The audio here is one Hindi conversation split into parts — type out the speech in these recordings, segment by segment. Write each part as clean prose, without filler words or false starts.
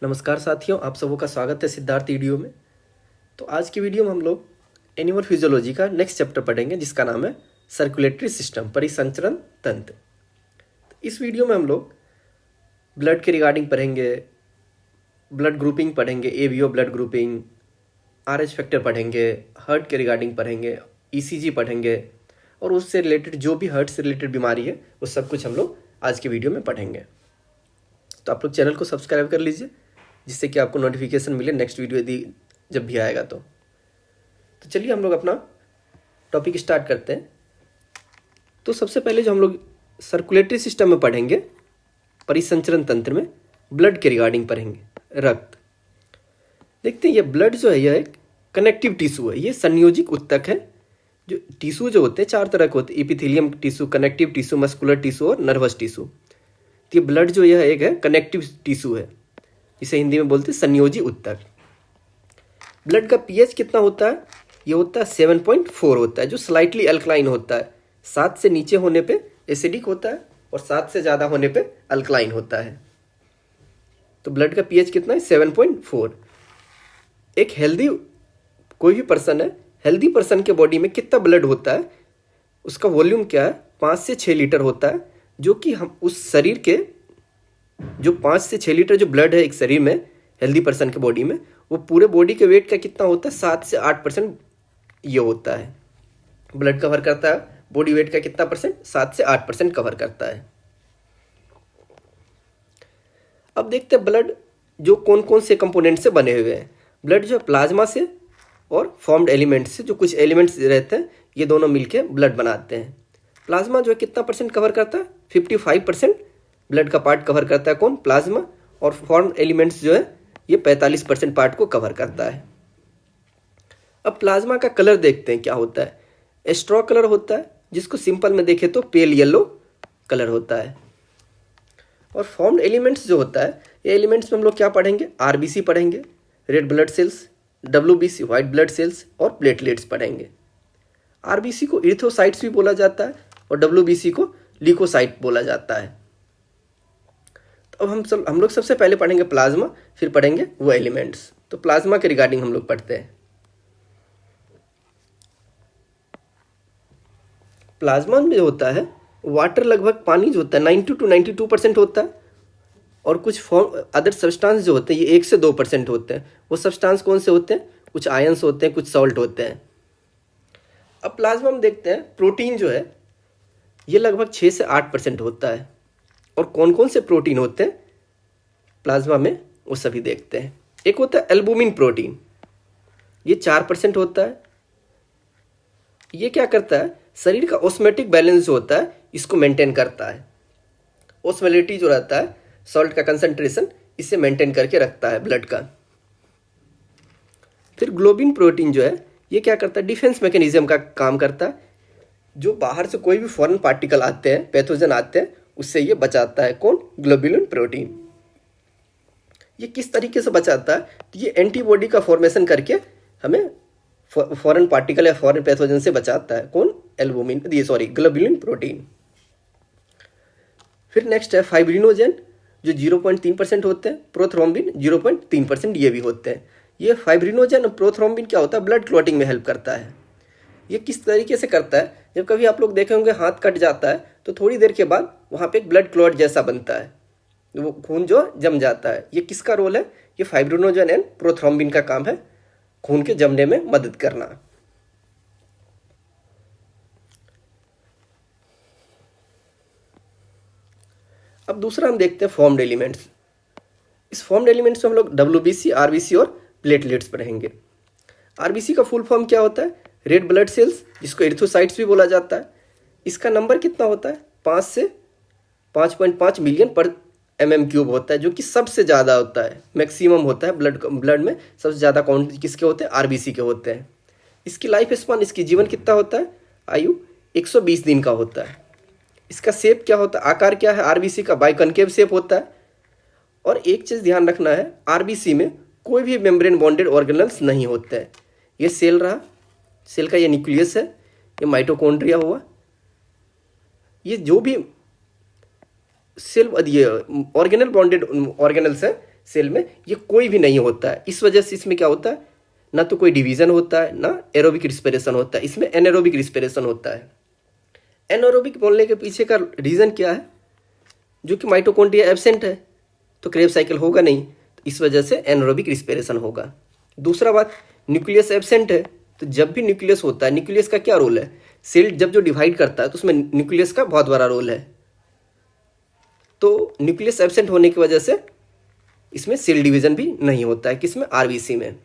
नमस्कार साथियों, आप सबों का स्वागत है सिद्धार्थ वीडियो में। तो आज की वीडियो में हम लोग एनिमल फिजियोलॉजी का नेक्स्ट चैप्टर पढ़ेंगे जिसका नाम है सर्कुलेटरी सिस्टम, परिसंचरण तंत्र। तो इस वीडियो में हम लोग ब्लड के रिगार्डिंग पढ़ेंगे, ब्लड ग्रुपिंग पढ़ेंगे, ABO blood grouping, RH factor पढ़ेंगे, हार्ट के रिगार्डिंग पढ़ेंगे, ईसीजी पढ़ेंगे और उससे रिलेटेड जो भी हार्ट से रिलेटेड बीमारी है वो सब कुछ हम लोग आज की वीडियो में पढ़ेंगे। तो आप लोग चैनल को सब्सक्राइब कर लीजिए जिससे कि आपको नोटिफिकेशन मिले नेक्स्ट वीडियो यदि जब भी आएगा तो चलिए हम लोग अपना टॉपिक स्टार्ट करते हैं। तो सबसे पहले जो हम लोग सर्कुलेटरी सिस्टम में पढ़ेंगे, परिसंचरण तंत्र में ब्लड के रिगार्डिंग पढ़ेंगे, रक्त। देखते हैं ये ब्लड जो है यह एक कनेक्टिव टिश्यू है, ये संयोजिक उत्तक है। जो टिश्यू जो होते हैं चार तरह के होते हैं, epithelium tissue, connective tissue, muscular tissue और नर्वस टिश्यू। तो ये ब्लड जो यह एक है कनेक्टिव टिश्यू है, इसे हिंदी में बोलते हैं संयोजी उत्तक। ब्लड का पीएच कितना होता है? ये होता है 7.4 होता है, जो स्लाइटली अल्कलाइन होता है। 7 से नीचे होने पे एसिडिक होता है और 7 से ज़्यादा होने पे अल्कलाइन होता है। तो ब्लड का पीएच कितना है? 7.4। एक हेल्दी कोई भी पर्सन है, हेल्दी पर्सन के बॉडी में कितना ब्लड होता है, उसका वॉल्यूम क्या है? 5 से 6 लीटर होता है, जो कि हम उस शरीर के जो 5 से 6 लीटर जो ब्लड है एक शरीर में, हेल्दी पर्सन के बॉडी में, वो पूरे बॉडी के वेट का कितना होता है? 7 से 8% ये होता है। ब्लड कवर करता है बॉडी वेट का कितना परसेंट? 7 से 8% कवर करता है। अब देखते हैं ब्लड जो कौन कौन से कंपोनेंट से बने हुए हैं। ब्लड जो है प्लाज्मा से और फॉर्म्ड एलिमेंट से, जो कुछ एलिमेंट्स रहते हैं ये दोनों मिलके ब्लड बनाते हैं। प्लाज्मा जो है कितना परसेंट कवर करता है? 55% ब्लड का पार्ट कवर करता है कौन? प्लाज्मा। और फॉर्म एलिमेंट्स जो है ये 45% पार्ट को कवर करता है। अब प्लाज्मा का कलर देखते हैं क्या होता है। स्ट्रॉ कलर होता है, जिसको सिंपल में देखें तो पेल येलो कलर होता है। और फॉर्म्ड एलिमेंट्स जो होता है, ये एलिमेंट्स में हम लोग क्या पढ़ेंगे? आरबीसी पढ़ेंगे, red blood cells, WBC white blood cells और प्लेटलेट्स पढ़ेंगे। आरबीसी को इरिथ्रोसाइट्स भी बोला जाता है और डब्ल्यूबीसी को ल्यूकोसाइट बोला जाता है। तो अब हम लोग सबसे पहले पढ़ेंगे प्लाज्मा, फिर पढ़ेंगे वो एलिमेंट्स। तो प्लाज्मा के रिगार्डिंग हम लोग पढ़ते हैं। प्लाज्मा में जो होता है वाटर, लगभग पानी जो होता है 90 to 92% होता है। और कुछ फॉर्म अदर सब्सटेंस जो होते हैं ये 1 से 2% होते हैं। वो सब्सटेंस कौन से होते हैं? कुछ आयंस होते हैं, कुछ सॉल्ट होते हैं। अब प्लाज्मा में देखते हैं प्रोटीन जो है ये लगभग 6 से 8% होता है। और कौन कौन से प्रोटीन होते हैं प्लाज्मा में वो सभी देखते हैं। एक होता है एल्बुमिन प्रोटीन, ये 4% होता है। ये क्या करता है? शरीर का ऑस्मेटिक बैलेंस जो होता है इसको मेंटेन करता है। ऑस्मोलिटी जो रहता है, सॉल्ट का कंसंट्रेशन, इसे मेंटेन करके रखता है ब्लड का। फिर ग्लोबिन प्रोटीन जो है ये क्या करता है? डिफेंस मैकेनिज्म का काम करता है। जो बाहर से कोई भी फॉरेन पार्टिकल आते हैं, पैथोजन आते हैं, उससे ये बचाता है। कौन? Globulin protein. ये किस तरीके से बचाता है? तो ये एंटीबॉडी का फॉर्मेशन करके हमें फॉरेन पार्टिकल या फॉरेन पैथोजन से बचाता है। कौन? Globulin protein. फिर नेक्स्ट है फाइब्रिनोजेन, जो 0.3% होते हैं। प्रोथ्रोम्बिन 0.3% ये भी होते हैं। ये फाइब्रिनोजेन और प्रोथ्रोम्बिन क्या होता है? ब्लड क्लॉटिंग में हेल्प करता है। ये किस तरीके से करता है? जब कभी आप लोग देखे होंगे हाथ कट जाता है तो थोड़ी देर के बाद वहाँ पे एक ब्लड क्लॉट जैसा बनता है, वो खून जो जम जाता है। ये किसका रोल है? ये फाइब्रिनोजेन एंड प्रोथ्रोम्बिन का काम है, खून के जमने में मदद करना। अब दूसरा हम देखते हैं फॉर्म्ड एलिमेंट्स। इस फॉर्म्ड एलिमेंट्स में हम लोग डब्ल्यूबीसी, आरबीसी और प्लेटलेट्स पढ़ेंगे। आरबीसी का फुल फॉर्म क्या होता है? रेड ब्लड सेल्स, जिसको एरिथ्रोसाइट्स भी बोला जाता है। इसका नंबर कितना होता है? 5 से 5.5 मिलियन पर mm³ होता है, जो कि सबसे ज़्यादा होता है, मैक्सिमम होता है। ब्लड में सबसे ज़्यादा काउंट किसके होते हैं? आरबीसी के होते हैं। इसकी लाइफ स्पान, इसकी जीवन कितना होता है? आयु 120 दिन का होता है। इसका शेप क्या होता है? आकार क्या है? आरबीसी का बाइकनकेव शेप होता है। और एक चीज़ ध्यान रखना है, आरबीसी में कोई भी मेम्ब्रेन बॉन्डेड ऑर्गेनल्स नहीं होते हैं। ये सेल रहा, सेल का ये न्यूक्लियस है, ये माइटोकॉन्ड्रिया हुआ। ये जो भी सेल ये ऑर्गेनल बॉन्डेड ऑर्गेनल्स है, सेल में ये कोई भी नहीं होता है। इस वजह से इसमें क्या होता है, ना तो कोई डिवीजन होता है ना एरोबिक रिस्पिरेशन होता है, इसमें एनारोबिक रिस्पिरेशन होता है। एनारोबिक बोलने के पीछे का रीज़न क्या है, जो कि माइटोकॉन्ड्रिया एब्सेंट है तो क्रेब साइकिल होगा नहीं, तो इस वजह से एनारोबिक रिस्पिरेशन होगा। दूसरा बात, न्यूक्लियस एब्सेंट है, तो जब भी न्यूक्लियस होता है, न्यूक्लियस का क्या रोल है, सेल जब जो डिवाइड करता है तो उसमें न्यूक्लियस का बहुत बड़ा रोल है। तो न्यूक्लियस एब्सेंट होने की वजह से इसमें सेल डिवीजन भी नहीं होता है, किसमें, आरबीसी में।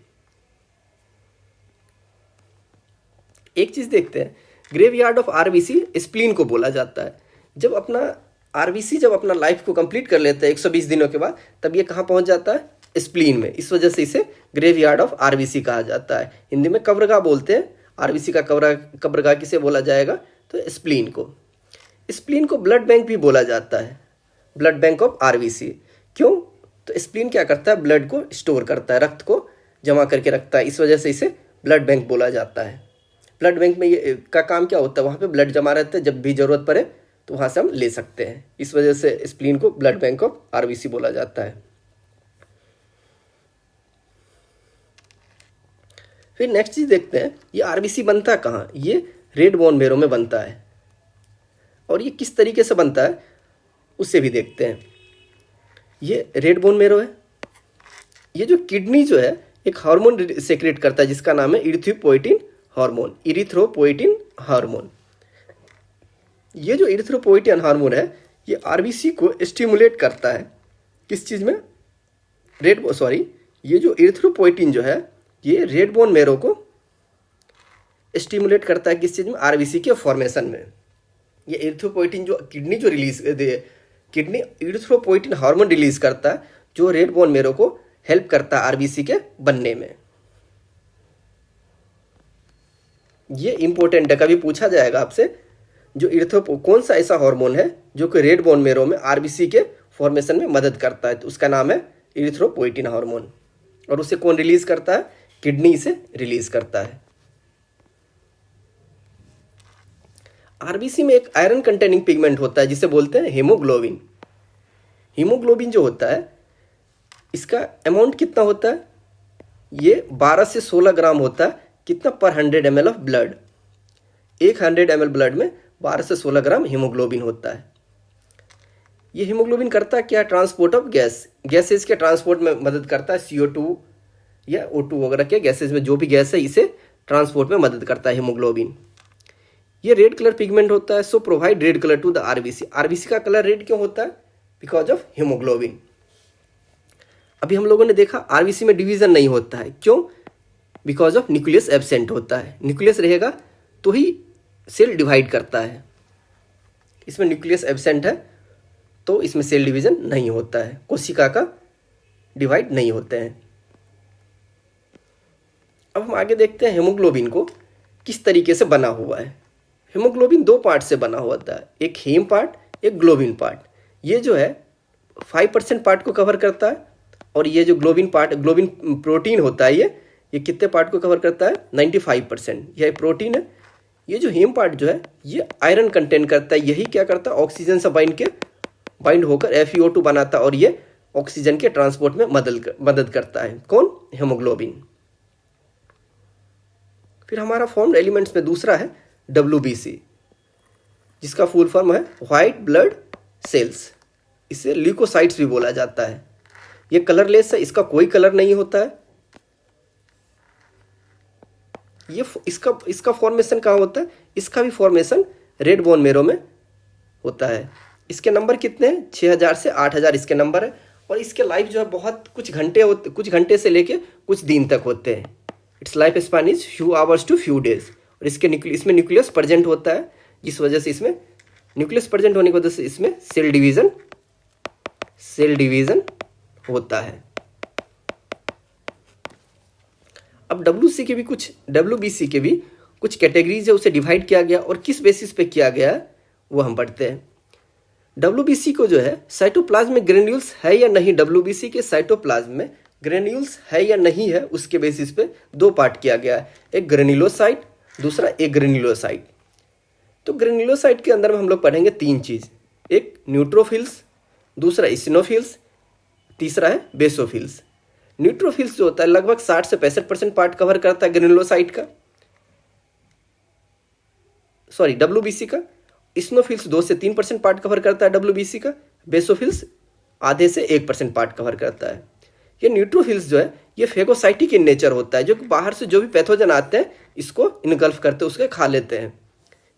एक चीज देखते हैं, ग्रेवयार्ड ऑफ आरबीसी स्प्लीन को बोला जाता है। जब अपना आरबीसी जब अपना लाइफ को कंप्लीट कर लेता है 120 दिनों के बाद, तब ये कहाँ पहुंच जाता है, स्प्लीन में। इस वजह से इसे ग्रेवयार्ड ऑफ आरबीसी कहा जाता है। हिंदी में कब्रगाह बोलते हैं, आरबीसी का कब्रगाह किसे बोला जाएगा, तो स्प्लीन को। स्प्लीन को ब्लड बैंक भी बोला जाता है, ब्लड बैंक ऑफ आरबीसी। क्यों, तो स्प्लीन क्या करता है, ब्लड को स्टोर करता है, रक्त को जमा करके रखता है, इस वजह से इसे ब्लड बैंक बोला जाता है। ब्लड बैंक में ये का काम क्या होता है, वहाँ पे ब्लड जमा रहता है, जब भी जरूरत पड़े तो वहाँ से हम ले सकते हैं। इस वजह से स्प्लीन को ब्लड बैंक ऑफ आरबीसी बोला जाता है। फिर नेक्स्ट चीज देखते हैं, ये आरबीसी बनता कहाँ, ये रेड बोन मेरो में बनता है। और ये किस तरीके से बनता है उससे भी देखते हैं। ये रेड बोन मेरो है, ये जो किडनी जो है एक हार्मोन सेक्रेट करता है जिसका नाम है इरिथ्रोपोइटिन हार्मोन, इरिथ्रोपोइटिन हार्मोन। ये जो इरिथ्रोपोइटिन हार्मोन है ये आरबीसी को स्टिमुलेट करता है, किस चीज़ में, ये जो इरिथ्रोपोइटिन जो है ये रेड बोन मेरो को स्टिमुलेट करता है, किस चीज़ में, आरबीसी के फॉर्मेशन में। ये इरिथ्रोपोइटिन जो किडनी इरिथ्रोपोइटिन हार्मोन रिलीज करता है, जो रेड बोन मेरो को हेल्प करता है आरबीसी के बनने में। ये इंपॉर्टेंट है, कभी पूछा जाएगा आपसे, जो कौन सा ऐसा हार्मोन है जो कि रेड बोन मेरो में आरबीसी के फॉर्मेशन में मदद करता है, तो उसका नाम है इरिथ्रोपोइटिन हार्मोन। और उसे कौन रिलीज करता है, किडनी से रिलीज करता है। आरबीसी में एक आयरन कंटेनिंग पिगमेंट होता है जिसे बोलते हैं हीमोग्लोबिन। हीमोग्लोबिन जो होता है इसका अमाउंट कितना होता है, ये 12 से 16 ग्राम होता है, कितना, पर 100 ml of blood. 100 ml blood में 12 से 16 ग्राम हीमोग्लोबिन होता है। ये हीमोग्लोबिन करता है क्या, ट्रांसपोर्ट ऑफ गैसेज के ट्रांसपोर्ट में मदद करता है। CO2 या O2 वगैरह के गैसेज में जो भी गैस है इसे ट्रांसपोर्ट में मदद करता है हीमोग्लोबिन। ये रेड कलर पिगमेंट होता है, so provide red colour to the RBC. RBC का कलर रेड क्यों होता है, बिकॉज ऑफ हीमोग्लोबिन। अभी हम लोगों ने देखा आरबीसी में डिवीजन नहीं होता है, क्यों, बिकॉज ऑफ न्यूक्लियस एब्सेंट होता है। न्यूक्लियस रहेगा तो ही सेल डिवाइड करता है, इसमें न्यूक्लियस एब्सेंट है तो इसमें सेल डिवीजन नहीं होता है, कोशिका का डिवाइड नहीं होते हैं। अब हम आगे देखते हैं हीमोग्लोबिन को किस तरीके से बना हुआ है। हीमोग्लोबिन 2 पार्ट से बना हुआ था, एक हीम पार्ट, एक ग्लोबिन पार्ट। ये जो है 5% पार्ट को कवर करता है, और ये जो ग्लोबिन प्रोटीन होता है ये कितने पार्ट को कवर करता है, 95%। यह प्रोटीन है। ये जो हीम पार्ट जो है ये आयरन कंटेन करता है, यही क्या करता है, ऑक्सीजन से बाइंड होकर FeO2 बनाता है, और ये ऑक्सीजन के ट्रांसपोर्ट में मदद करता है, कौन, हीमोग्लोबिन। फिर हमारा फॉर्म्ड एलिमेंट्स में दूसरा है WBC, जिसका फुल फॉर्म है व्हाइट ब्लड सेल्स। इसे ल्यूकोसाइट्स भी बोला जाता है। ये कलरलेस है, इसका कोई कलर नहीं होता है। ये इसका फॉर्मेशन कहाँ होता है, इसका भी फॉर्मेशन रेड बोन मेरो में होता है। इसके नंबर कितने हैं, 6000 से 8000 इसके नंबर है। और इसके लाइफ जो है बहुत कुछ घंटे से लेके कुछ दिन तक होते हैं। It's life span is few hours to few days. और इसमें न्यूक्लियस प्रेजेंट होता है, जिस वजह से इसमें न्यूक्लियस प्रेजेंट होने की वजह से इसमें सेल डिवीजन होता है। अब WBC के भी कुछ कैटेगरीज है, उसे डिवाइड किया गया, और किस बेसिस पे किया गया है वो हम पढ़ते हैं। WBC को जो है साइटोप्लाज्म में ग्रेन्यूल्स है या नहीं, WBC के साइटोप्लाज्म में ग्रेन्यूल्स है या नहीं है, उसके बेसिस पे 2 पार्ट किया गया है, एक ग्रेन्युलोसाइट, दूसरा एग्रेन्युलोसाइट। तो ग्रेन्युलोसाइट के अंदर में हम लोग पढ़ेंगे 3 चीज़, एक न्यूट्रोफिल्स, दूसरा इसिनोफिल्स, तीसरा है बेसोफिल्स। न्यूट्रोफिल्स जो होता है लगभग 60 से 65% पार्ट कवर करता है ग्रेनुलोसाइट का, सॉरी WBC का। इस्नोफिल्स 2 से 3% पार्ट कवर करता है WBC का। बेसोफिल्स आधे से 1% पार्ट कवर करता है। ये न्यूट्रोफिल्स जो है ये फेगोसाइटिक इन नेचर होता है, जो कि बाहर से जो भी पैथोजन आते हैं इसको इनगल्फ करते हैं, उसके खा लेते हैं।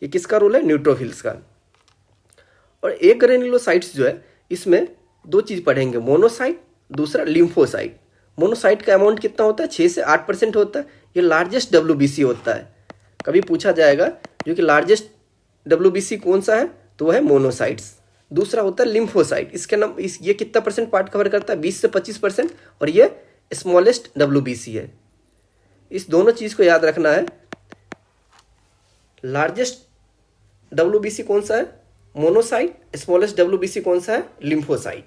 ये किसका रोल है? न्यूट्रोफिल्स का। और एक ग्रेनुलोसाइट्स जो है इसमें दो चीज़ पढ़ेंगे, मोनोसाइट, दूसरा लिम्फोसाइट। मोनोसाइट का अमाउंट कितना होता है? 6 से 8% होता है। ये लार्जेस्ट WBC होता है। कभी पूछा जाएगा जो कि लार्जेस्ट WBC कौन सा है, तो वो है मोनोसाइट्स। दूसरा होता है लिम्फोसाइट। ये कितना परसेंट पार्ट कवर करता है? 20 से 25%। और ये स्मॉलेस्ट WBC है। इस दोनों चीज़ को याद रखना है। लार्जेस्ट WBC कौन सा है? मोनोसाइट। स्मॉलेस्ट WBC कौन सा है? लिम्फोसाइट।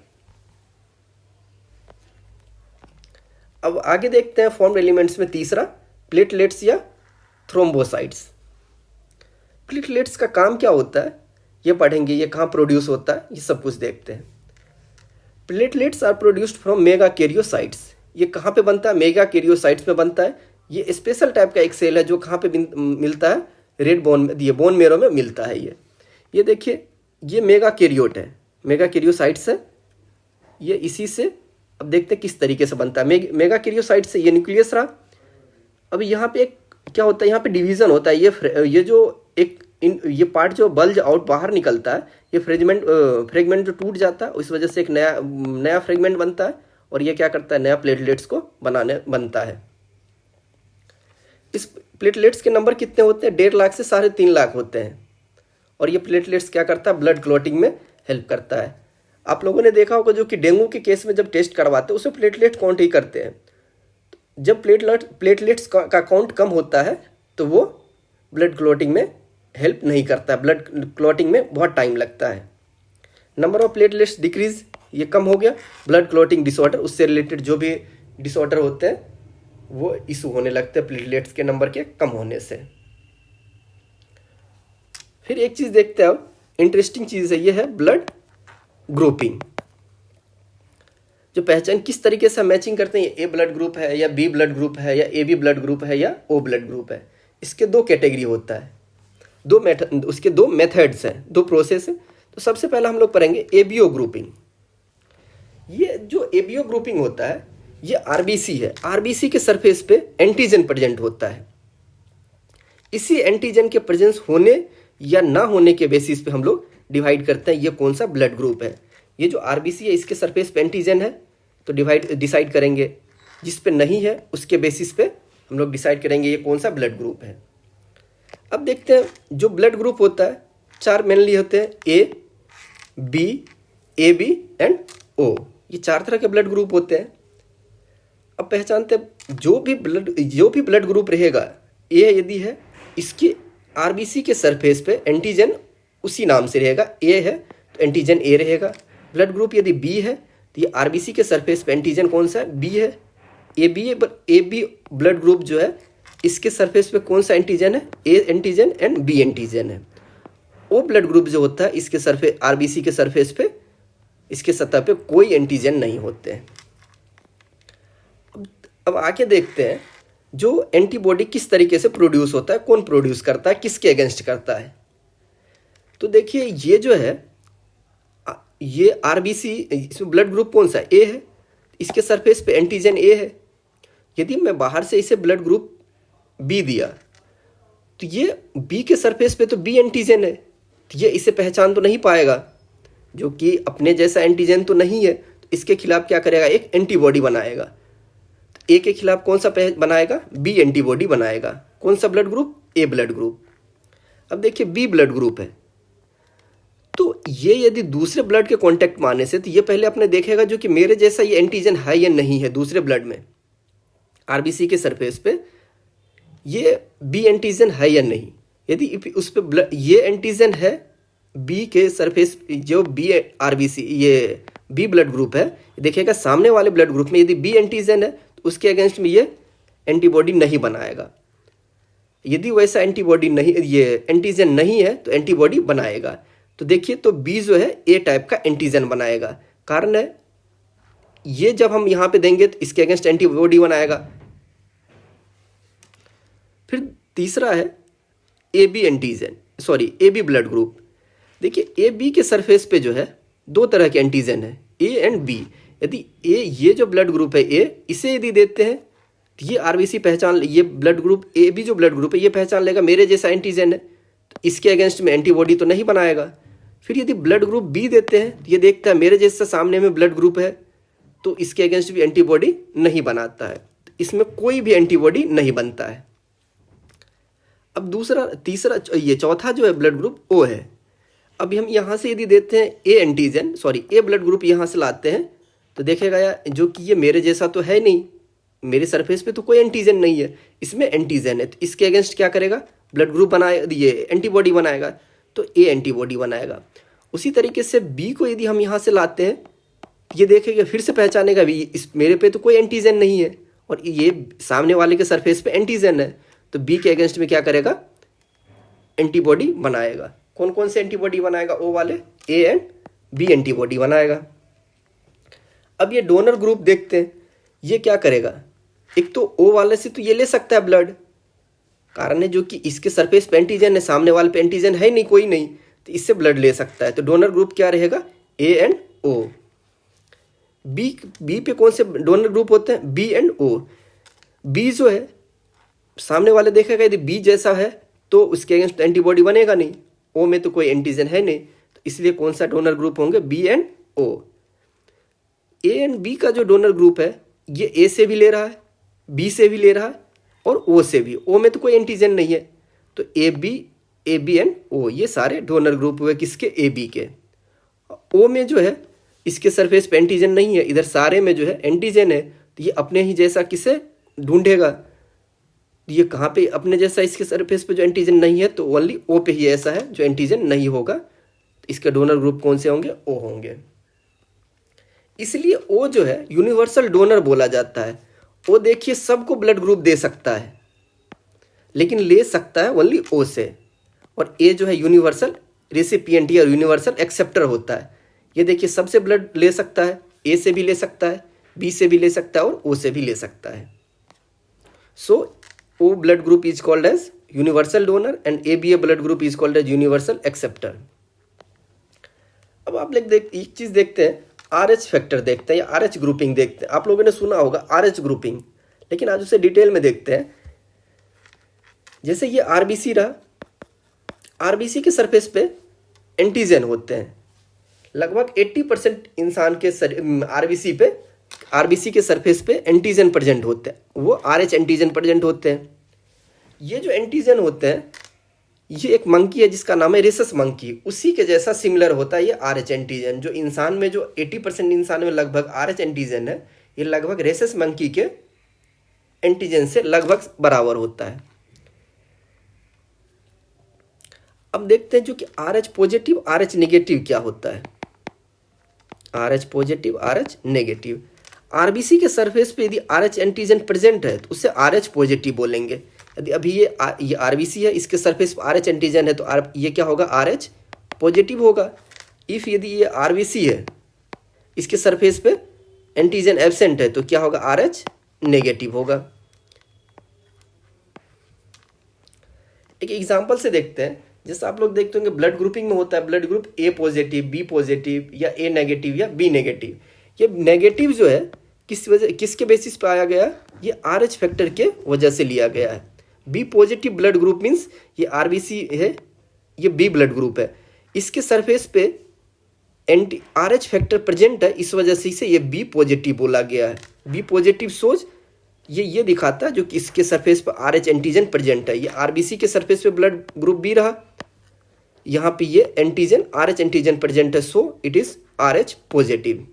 अब आगे देखते हैं फॉर्म्ड एलिमेंट्स में तीसरा, प्लेटलेट्स या थ्रोम्बोसाइट्स। प्लेटलेट्स का काम क्या होता है ये पढ़ेंगे, ये कहाँ प्रोड्यूस होता है ये सब कुछ देखते हैं। Platelets are produced from megakaryocytes. ये कहाँ पे बनता है? मेगाकैरियोसाइट्स में बनता है। ये स्पेशल टाइप का एक सेल है जो कहाँ पे मिलता है? रेड बोन, ये बोन मेरो में मिलता है। ये देखिए, ये मेगाकैरियोट है, मेगाकैरियोसाइट्स है ये। इसी से अब देखते हैं किस तरीके से बनता है। मेगाकैरियोसाइट से ये न्यूक्लियस रहा। अब यहाँ पे एक क्या होता है, यहाँ पे डिवीजन होता है। ये जो एक ये पार्ट जो बल्ज आउट बाहर निकलता है, ये फ्रेगमेंट जो टूट जाता है, उस वजह से एक नया फ्रेगमेंट बनता है। और ये क्या करता है? नया प्लेटलेट्स को बनता है। इस प्लेटलेट्स के नंबर कितने होते हैं? 1.5 लाख से 3.5 लाख होते हैं। और ये प्लेटलेट्स क्या करता है? ब्लड क्लॉटिंग में हेल्प करता है। आप लोगों ने देखा होगा जो कि डेंगू के केस में जब टेस्ट करवाते हैं उसमें प्लेटलेट काउंट ही करते हैं। जब प्लेटलेट्स का काउंट कम होता है तो वो ब्लड क्लॉटिंग में हेल्प नहीं करता है। ब्लड क्लॉटिंग में बहुत टाइम लगता है। नंबर ऑफ प्लेटलेट्स डिक्रीज, ये कम हो गया। ब्लड क्लॉटिंग डिसऑर्डर, उससे रिलेटेड जो भी डिसऑर्डर होते हैं वो इशू होने लगते हैं प्लेटलेट्स के नंबर के कम होने से। फिर एक चीज़ देखते हैं अब, इंटरेस्टिंग चीज़ है, ये है ब्लड ग्रुपिंग। जो पहचान किस तरीके से मैचिंग करते हैं, ए ब्लड ग्रुप है या बी ब्लड ग्रुप है या AB ब्लड ग्रुप है या O ब्लड ग्रुप है। इसके दो कैटेगरी होता है, उसके दो मेथड्स हैं, दो प्रोसेस है। तो सबसे पहले हम लोग पढ़ेंगे ABO ग्रुपिंग। ये जो ABO ग्रुपिंग होता है ये RBC है। RBC के सरफेस पे एंटीजन प्रेजेंट होता है। इसी एंटीजन के प्रेजेंस होने या ना होने के बेसिस पे हम लोग डिवाइड करते हैं ये कौन सा ब्लड ग्रुप है। ये जो RBC है इसके सरफेस पे एंटीजन है तो डिसाइड करेंगे, जिस पे नहीं है उसके बेसिस पे हम लोग डिसाइड करेंगे ये कौन सा ब्लड ग्रुप है। अब देखते हैं जो ब्लड ग्रुप होता है 4 मेनली होते हैं, A, B, AB and O। ये 4 तरह के ब्लड ग्रुप होते हैं। अब पहचानते हैं जो भी ब्लड ग्रुप रहेगा, A यदि है इसकी RBC के सरफेस पे एंटीजन उसी नाम से रहेगा। A है तो एंटीजन A रहेगा। ब्लड ग्रुप यदि B है तो ये RBC के सरफेस पे एंटीजन कौन सा है? B है। AB ब्लड ग्रुप जो है इसके सरफेस पे कौन सा एंटीजन है? A antigen and B antigen है। O ब्लड ग्रुप जो होता है इसके सरफेस RBC के सरफेस पे, इसके सतह पे कोई एंटीजन नहीं होते हैं। अब आके देखते हैं जो एंटीबॉडी किस तरीके से प्रोड्यूस होता है, कौन प्रोड्यूस करता है, किसके अगेंस्ट करता है। तो देखिए ये जो है ये RBC, इसमें ब्लड ग्रुप कौन सा है? A है। इसके सरफेस पे एंटीजन A है। यदि मैं बाहर से इसे ब्लड ग्रुप B दिया तो ये B के सरफेस पे तो B एंटीजन है, तो ये इसे पहचान तो नहीं पाएगा, जो कि अपने जैसा एंटीजन तो नहीं है। तो इसके खिलाफ क्या करेगा? एक एंटीबॉडी बनाएगा। तो A के खिलाफ कौन सा बनाएगा? B एंटीबॉडी बनाएगा। कौन सा blood group? A blood group. अब देखिए B ब्लड ग्रुप है तो ये यदि दूसरे ब्लड के कांटेक्ट में आने से तो ये पहले अपने देखेगा जो कि मेरे जैसा ये एंटीजन है या नहीं है दूसरे ब्लड में। RBC के सरफेस पे ये B एंटीजन है या नहीं। यदि उस पे ये एंटीजन है B के सरफेस, जो B RBC ये B ब्लड ग्रुप है, देखेगा सामने वाले ब्लड ग्रुप में यदि B एंटीजन है तो उसके अगेंस्ट में ये एंटीबॉडी नहीं बनाएगा। यदि वैसा एंटीबॉडी नहीं, ये एंटीजन नहीं है तो एंटीबॉडी बनाएगा। तो देखिए तो B जो है A टाइप का एंटीजन बनाएगा। कारण है ये जब हम यहाँ पे देंगे तो इसके अगेंस्ट एंटीबॉडी बनाएगा। फिर तीसरा है A B antigen, sorry A B blood group. देखिए ए बी के सरफेस पे जो है दो तरह के एंटीजन है, ए एंड बी। यदि ए, ये जो ब्लड ग्रुप है ए, इसे यदि देते हैं तो ये आरबीसी पहचान, ये ब्लड ग्रुप ए बी जो ब्लड ग्रुप है ये पहचान लेगा मेरे जैसा एंटीजन है, तो इसके अगेंस्ट में एंटीबॉडी तो नहीं बनाएगा। फिर यदि ब्लड ग्रुप बी देते हैं तो ये देखता है मेरे जैसा सामने में ब्लड ग्रुप है, तो इसके अगेंस्ट भी एंटीबॉडी नहीं बनाता है, तो इसमें कोई भी एंटीबॉडी नहीं बनता है। अब तीसरा ये चौथा जो है ब्लड ग्रुप ओ है। अब हम यहाँ से यदि देते हैं A antigen, sorry A blood group यहाँ से लाते हैं तो देखेगा यार जो कि ये मेरे जैसा तो है नहीं, मेरे सरफेस पे तो कोई एंटीजन नहीं है, इसमें एंटीजन है, तो इसके अगेंस्ट क्या करेगा, ब्लड ग्रुप बनाए, ये एंटीबॉडी बनाएगा, तो ए एंटीबॉडी बनाएगा। उसी तरीके से बी को यदि हम यहाँ से लाते हैं ये देखेगा, फिर से पहचानेगा भी इस मेरे पे तो कोई एंटीजन नहीं है और ये सामने वाले के सरफेस पे एंटीजन है, तो बी के अगेंस्ट में क्या करेगा, एंटीबॉडी बनाएगा। कौन कौन से एंटीबॉडी बनाएगा, ओ वाले, ए एंड बी एंटीबॉडी बनाएगा। अब ये डोनर ग्रुप देखते हैं, ये क्या करेगा, एक तो ओ वाले से तो ये ले सकता है ब्लड, कारण है जो कि इसके सरफेस पे एंटीजन है, सामने वाले पे एंटीजन है नहीं, कोई नहीं, तो इससे ब्लड ले सकता है। तो डोनर ग्रुप क्या रहेगा, ए एंड ओ। बी पे कौन से डोनर ग्रुप होते हैं, बी एंड ओ। बी जो है सामने वाले देखेगा यदि बी जैसा है तो उसके अगेंस्ट एंटीबॉडी बनेगा नहीं, ओ में तो कोई एंटीजन है नहीं, तो इसलिए कौन सा डोनर ग्रुप होंगे, B and O. A and B का जो डोनर ग्रुप है ये ए से भी ले रहा है, बी से भी ले रहा है और ओ से भी, ओ में तो कोई एंटीजन नहीं है, तो ए बी एंड ओ ये सारे डोनर ग्रुप हुए किसके, ए बी के। ओ में जो है इसके सरफेस पे एंटीजन नहीं है, इधर सारे में जो है एंटीजन है, तो ये अपने ही जैसा किसे ढूंढेगा, ये कहाँ पे अपने जैसा, इसके सरफेस पे जो एंटीजन नहीं है तो ओनली ओ पे ही ऐसा है जो एंटीजन नहीं होगा, इसके डोनर ग्रुप कौन से होंगे, ओ होंगे। इसलिए ओ जो है यूनिवर्सल डोनर बोला जाता है। ओ देखिए सबको ब्लड ग्रुप दे सकता है लेकिन ले सकता है ओनली ओ से, और ए जो है यूनिवर्सल रेसिपिएंट या यूनिवर्सल एक्सेप्टर होता है। ये देखिए सबसे ब्लड ले सकता है, ए से भी ले सकता है, बी से भी ले सकता है और ओ से भी ले सकता है। सो O blood group is called as universal donor and ABA blood group is called as universal acceptor। अब आप लोग एक चीज देखते हैं, RH फैक्टर देखते हैं या RH ग्रुपिंग देखते हैं। आप लोगों ने सुना होगा RH ग्रुपिंग, लेकिन आज उसे डिटेल में देखते हैं। जैसे ये RBC रहा, RBC के सरफेस पे एंटीजन होते हैं, लगभग 80% इंसान के आरबीसी के सरफेस पे एंटीजन प्रेजेंट होते हैं, वो RH एंटीजन प्रेजेंट होते हैं। ये जो एंटीजन होते हैं, ये एक मंकी है जिसका नाम है रेसस मंकी, उसी के जैसा सिमिलर होता है ये RH एंटीजन। जो इंसान में जो 80% इंसान में लगभग RH एंटीजन है, ये लगभग रेसस मंकी के एंटीजन से लगभग बराबर होता है। अब देखते हैं जो कि RH पॉजिटिव RH नेगेटिव क्या होता है। RH positive RH negative, RBC के सरफेस पे यदि RH एंटीजन प्रेजेंट है तो उसे RH पॉजिटिव बोलेंगे। यदि अभी ये आरबीसी है, इसके सरफेस पे RH एंटीजन है तो ये क्या होगा, RH पॉजिटिव होगा। इफ यदि ये आरबीसी है, इसके सरफेस पे एंटीजन एब्सेंट है तो क्या होगा, RH नेगेटिव होगा। एक एग्जांपल से देखते हैं, जैसे आप लोग देखते होंगे ब्लड ग्रुपिंग में होता है blood group A positive, B positive या ए नेगेटिव या बी नेगेटिव। ये नेगेटिव जो है किसके बेसिस पे आया गया, ये RH फैक्टर के वजह से लिया गया है। B positive blood group means ये आरबीसी है, ये बी ब्लड ग्रुप है, इसके सरफेस पे RH फैक्टर प्रेजेंट है, इस वजह से इसे ये बी पॉजिटिव बोला गया है। बी पॉजिटिव सोच ये दिखाता है जो कि इसके सरफेस पर RH एंटीजन प्रेजेंट है। ये आरबीसी के सरफेस पे ब्लड ग्रुप बी रहा, यहाँ पे ये एंटीजन RH एंटीजन प्रेजेंट है, so it is RH positive.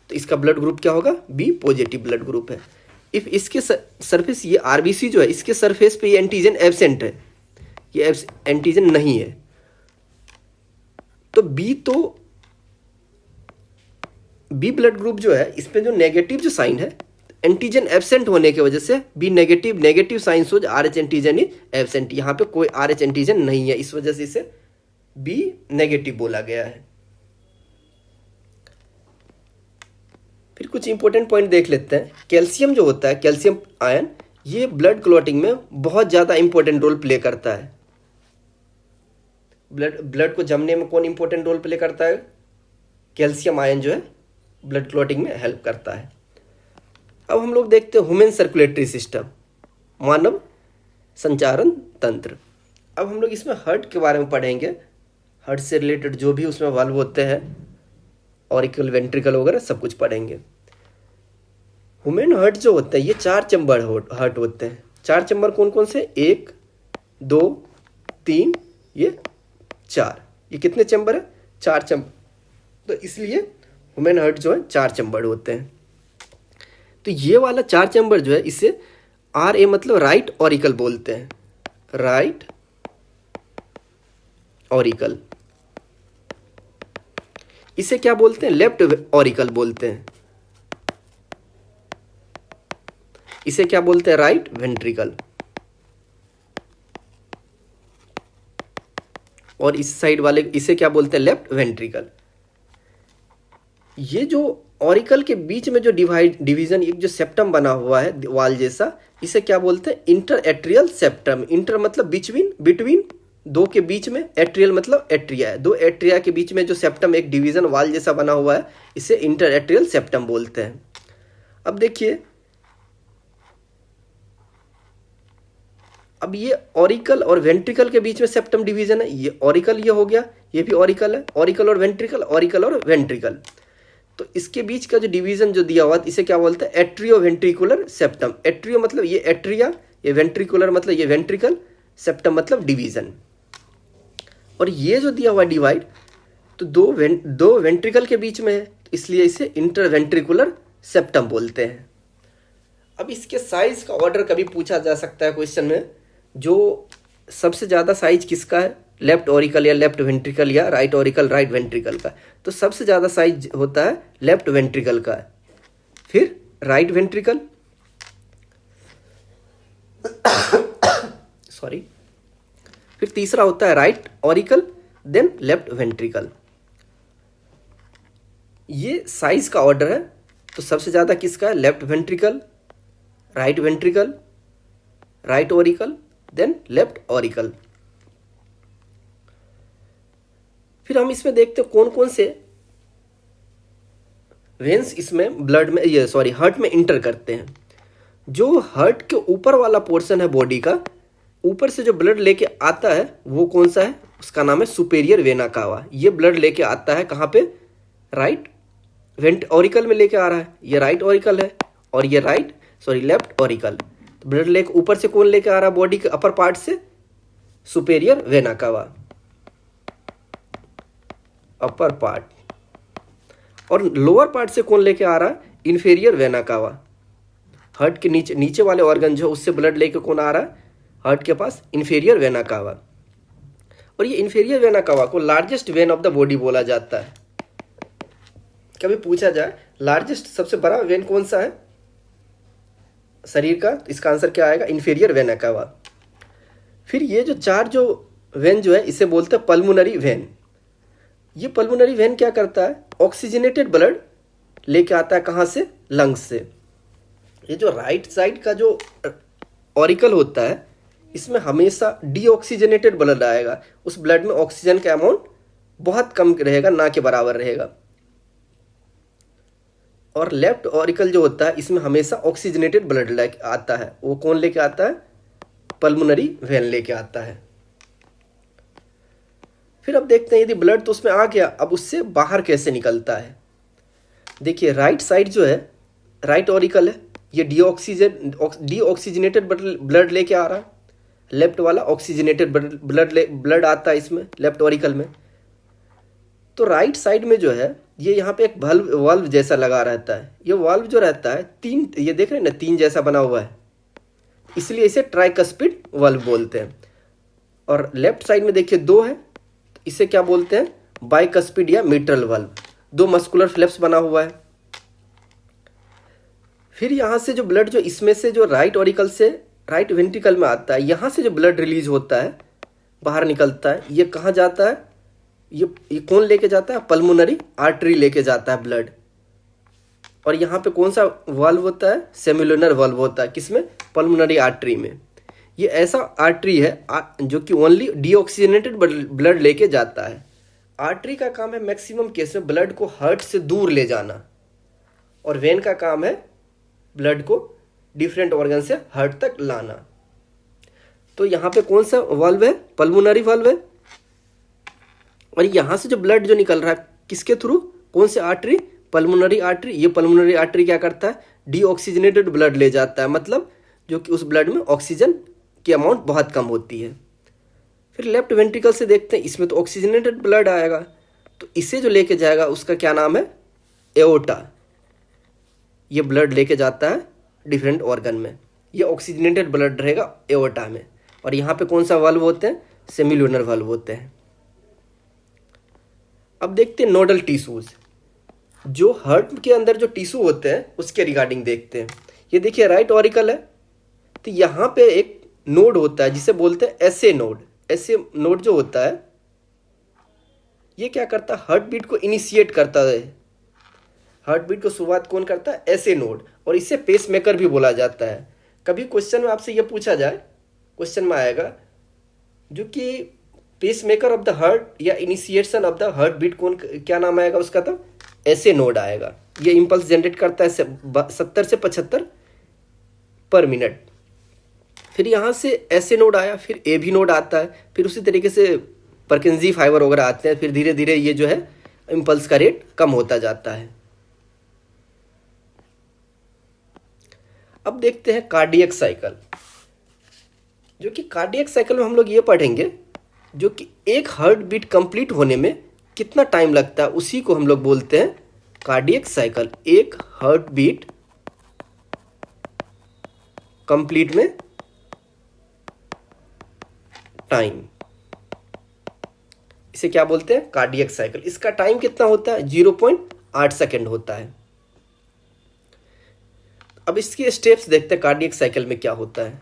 तो इसका ब्लड ग्रुप क्या होगा, बी पॉजिटिव ब्लड ग्रुप है। इफ इसके सरफेस, ये आरबीसी जो है इसके सरफेस पे ये एंटीजन एब्सेंट है, ये एंटीजन नहीं है, तो बी ब्लड ग्रुप जो है इसमें जो नेगेटिव जो साइन है, एंटीजन एब्सेंट होने की वजह से बी नेगेटिव साइन सोच RH एंटीजन ही एब्सेंट, यहाँ पे कोई RH एंटीजन नहीं है, इस वजह से इसे बी नेगेटिव बोला गया है। कुछ इंपॉर्टेंट पॉइंट देख लेते हैं। कैल्शियम जो होता है, कैल्शियम आयन, ये ब्लड क्लॉटिंग में बहुत ज़्यादा इंपॉर्टेंट रोल प्ले करता है। ब्लड को जमने में कौन इंपॉर्टेंट रोल प्ले करता है? कैल्शियम आयन जो है ब्लड क्लॉटिंग में हेल्प करता है। अब हम लोग देखते हैं ह्यूमन सर्कुलेटरी सिस्टम, मानव संचारण तंत्र। अब हम लोग इसमें हार्ट के बारे में पढ़ेंगे। हार्ट से रिलेटेड जो भी उसमें वाल्व होते हैं, ऑरिकल, वेंट्रिकल वगैरह सब कुछ पढ़ेंगे। ह्यूमन हार्ट जो होता है ये 4 चैम्बर हार्ट होते हैं। 4 चैम्बर कौन कौन से? 1, 2, 3, ये 4। ये कितने चैम्बर है? 4 चैम्बर। तो इसलिए ह्यूमन हार्ट जो है 4 चैम्बर होते हैं। तो ये वाला 4 चैम्बर जो है इसे RA मतलब राइट ऑरिकल बोलते हैं। Right auricle. इसे क्या बोलते हैं? लेफ्ट ऑरिकल बोलते हैं। इसे क्या बोलते हैं? Right ventricle. और इस साइड वाले इसे क्या बोलते हैं? Left ventricle. ये जो ऑरिकल के बीच में जो डिवीजन, एक जो सेप्टम बना हुआ है वाल जैसा, इसे क्या बोलते हैं? Inter atrial septum. इंटर मतलब बिटवीन, दो के बीच में, एट्रियल मतलब एट्रिया है, 2 एट्रिया के बीच में जो सेप्टम एक डिवीजन वाल जैसा बना हुआ है, इसे इंटर एट्रियल सेप्टम बोलते हैं। अब देखिए, अब ये ऑरिकल और वेंट्रिकल के बीच में सेप्टम डिवीजन है। ये ऑरिकल, ये हो गया, ये भी ऑरिकल है। ऑरिकल और वेंट्रिकल, ऑरिकल और वेंट्रिकल। तो इसके बीच का जो डिवीजन जो दिया हुआ है इसे क्या बोलते हैं? Atrio ventricular septum. एट्रियो मतलब ये एट्रिया, ये वेंट्रिकुलर मतलब ये वेंट्रिकल, सेप्टम मतलब डिवीजन। और ये जो दिया हुआ डिवाइड, तो दो वेंट्रिकल के बीच में है, इसलिए इसे इंटरवेंट्रिकुलर सेप्टम बोलते हैं। अब इसके साइज का ऑर्डर कभी पूछा जा सकता है क्वेश्चन में, जो सबसे ज़्यादा साइज किसका है? लेफ्ट ऑरिकल या लेफ्ट वेंट्रिकल या राइट ऑरिकल राइट वेंट्रिकल का? तो सबसे ज़्यादा साइज होता है लेफ्ट वेंट्रिकल का, फिर राइट वेंट्रिकल, सॉरी, फिर तीसरा होता है right auricle, then left ventricle. ये साइज का ऑर्डर है। तो सबसे ज़्यादा किसका है? Left ventricle, right ventricle, right auricle, then left auricle. फिर हम इसमें देखते हैं कौन कौन से वेन्स इसमें ब्लड में, ये सॉरी, हार्ट में इंटर करते हैं। जो हार्ट के ऊपर वाला पोर्शन है बॉडी का, ऊपर से जो ब्लड लेके आता है वो कौन सा है? उसका नाम है सुपेरियर वेना कावा। ये ब्लड लेके आता है कहाँ पे? राइट ऑरिकल में लेके आ रहा है। ये राइट ऑरिकल है और ये लेफ्ट ऑरिकल। तो ब्लड लेके ऊपर से कौन लेके आ रहा है बॉडी के अपर पार्ट से? Superior vena cava, upper part. और लोअर पार्ट से कौन लेके आ रहा है? Inferior vena cava. हार्ट के नीचे वाले ऑर्गन जो उससे ब्लड लेके कौन आ रहा है? हार्ट के पास इंफीरियर वेना कावा। और ये इंफीरियर वेना कावा को largest when of the body बोला जाता है। कभी पूछा जाए लार्जेस्ट, सबसे बड़ा वेन कौन सा है शरीर का? इसका आंसर क्या आएगा? Inferior vena cava. फिर ये जो 4 जो वेन जो है इसे बोलते हैं पल्मोनरी वेन। ये पल्मोनरी वेन क्या करता है? ऑक्सीजनेटेड ब्लड लेके आता है कहाँ से? लंग्स से। ये जो राइट साइड का जो ऑरिकल होता है, इसमें हमेशा डीऑक्सीजनेटेड ब्लड आएगा। उस ब्लड में ऑक्सीजन का अमाउंट बहुत कम रहेगा, ना के बराबर रहेगा। और लेफ्ट ऑरिकल जो होता है इसमें हमेशा ऑक्सीजनेटेड ब्लड लेके आता है। वो कौन लेके आता है? पल्मोनरी वेन लेके आता है। फिर अब देखते हैं यदि ब्लड तो उसमें आ गया, अब उससे बाहर कैसे निकलता है। देखिए, राइट साइड जो है राइट ऑरिकल है, ये डीऑक्सीजनेटेड ब्लड लेके आ रहा है। लेफ्ट वाला ऑक्सीजनेटेड ब्लड आता है इसमें लेफ्ट ऑरिकल में। तो राइट साइड में जो है ये यहाँ पे एक वाल्व जैसा लगा रहता है। ये वाल्व जो रहता है 3, ये देख रहे हैं ना, 3 जैसा बना हुआ है, इसलिए इसे ट्राइकस्पिड वाल्व बोलते हैं। और लेफ्ट साइड में देखिए 2 है, इसे क्या बोलते हैं? बाइकस्पिड या मिट्रल वाल्व। 2 मस्कुलर फ्लैप्स बना हुआ है। फिर यहाँ से जो ब्लड जो इसमें से जो राइट ऑरिकल से राइट वेंट्रिकल में आता है, यहाँ से जो ब्लड रिलीज होता है, बाहर निकलता है, ये कहाँ जाता है? ये कौन लेके जाता है? पल्मोनरी आर्टरी लेके जाता है ब्लड। और यहाँ पे कौन सा वाल्व होता है? सेमिलुनर वाल्व होता है। किसमें? पल्मोनरी आर्टरी में। ये ऐसा आर्टरी है जो कि ओनली डीऑक्सीजनेटेड ब्लड लेके जाता है। आर्टरी का काम है मैक्सिमम केस में ब्लड को हार्ट से दूर ले जाना, और वेन का काम है ब्लड को डिफरेंट ऑर्गन से हार्ट तक लाना। तो यहाँ पे कौन सा वाल्व है? पल्मोनरी वाल्व है। और यहाँ से जो ब्लड जो निकल रहा है किसके थ्रू? कौन से आर्टरी? Pulmonary artery. ये पल्मोनरी आर्टरी क्या करता है? डीऑक्सीजनेटेड ब्लड ले जाता है, मतलब जो कि उस ब्लड में ऑक्सीजन की अमाउंट बहुत कम होती है। फिर लेफ्ट वेंट्रिकल से देखते हैं, इसमें तो ऑक्सीजनेटेड ब्लड आएगा, तो इसे जो लेके जाएगा उसका क्या नाम है? एओर्टा। ये ब्लड लेके जाता है डिफरेंट ऑर्गन में, ये ऑक्सीजनेटेड ब्लड रहेगा एओर्टा में। और यहाँ पे कौन सा वाल्व होते हैं? सेमिलुनर वाल्व होते हैं। अब देखते हैं नोडल टिश्यूज, जो हार्ट के अंदर जो टिश्यू होते हैं उसके रिगार्डिंग देखते हैं। ये देखिए राइट ऑरिकल है, तो यहाँ पे एक नोड होता है जिसे बोलते हैं एसए नोड। एसए नोड जो होता है ये क्या करता है? हार्ट बीट को इनिशिएट करता है। हार्ट बीट को शुरुआत कौन करता है? SA node. और इसे पेस मेकर भी बोला जाता है। कभी क्वेश्चन में आपसे ये पूछा जाए, क्वेश्चन में आएगा जो कि pacemaker of the heart या initiation of the heart beat कौन, क्या नाम आएगा उसका? तो एसए नोड आएगा। ये इम्पल्स जनरेट करता है 70 से 75 पर मिनट। फिर यहाँ से एसए नोड आया, फिर एबी नोड आता है, फिर उसी तरीके से परकिंजी फाइबर वगैरह आते हैं। फिर धीरे धीरे ये जो है इम्पल्स का रेट कम होता जाता है। अब देखते हैं कार्डियक साइकिल, जो कि कार्डियक साइकिल में हम लोग ये पढ़ेंगे जो कि एक हार्ट बीट कंप्लीट होने में कितना टाइम लगता है, उसी को हम लोग बोलते हैं कार्डियक साइकिल। एक हार्ट बीट कंप्लीट में टाइम, इसे क्या बोलते हैं? Cardiac cycle. इसका टाइम कितना होता है? 0.8 सेकेंड होता है। अब इसके स्टेप्स देखते हैं कार्डियक साइकिल में क्या होता है।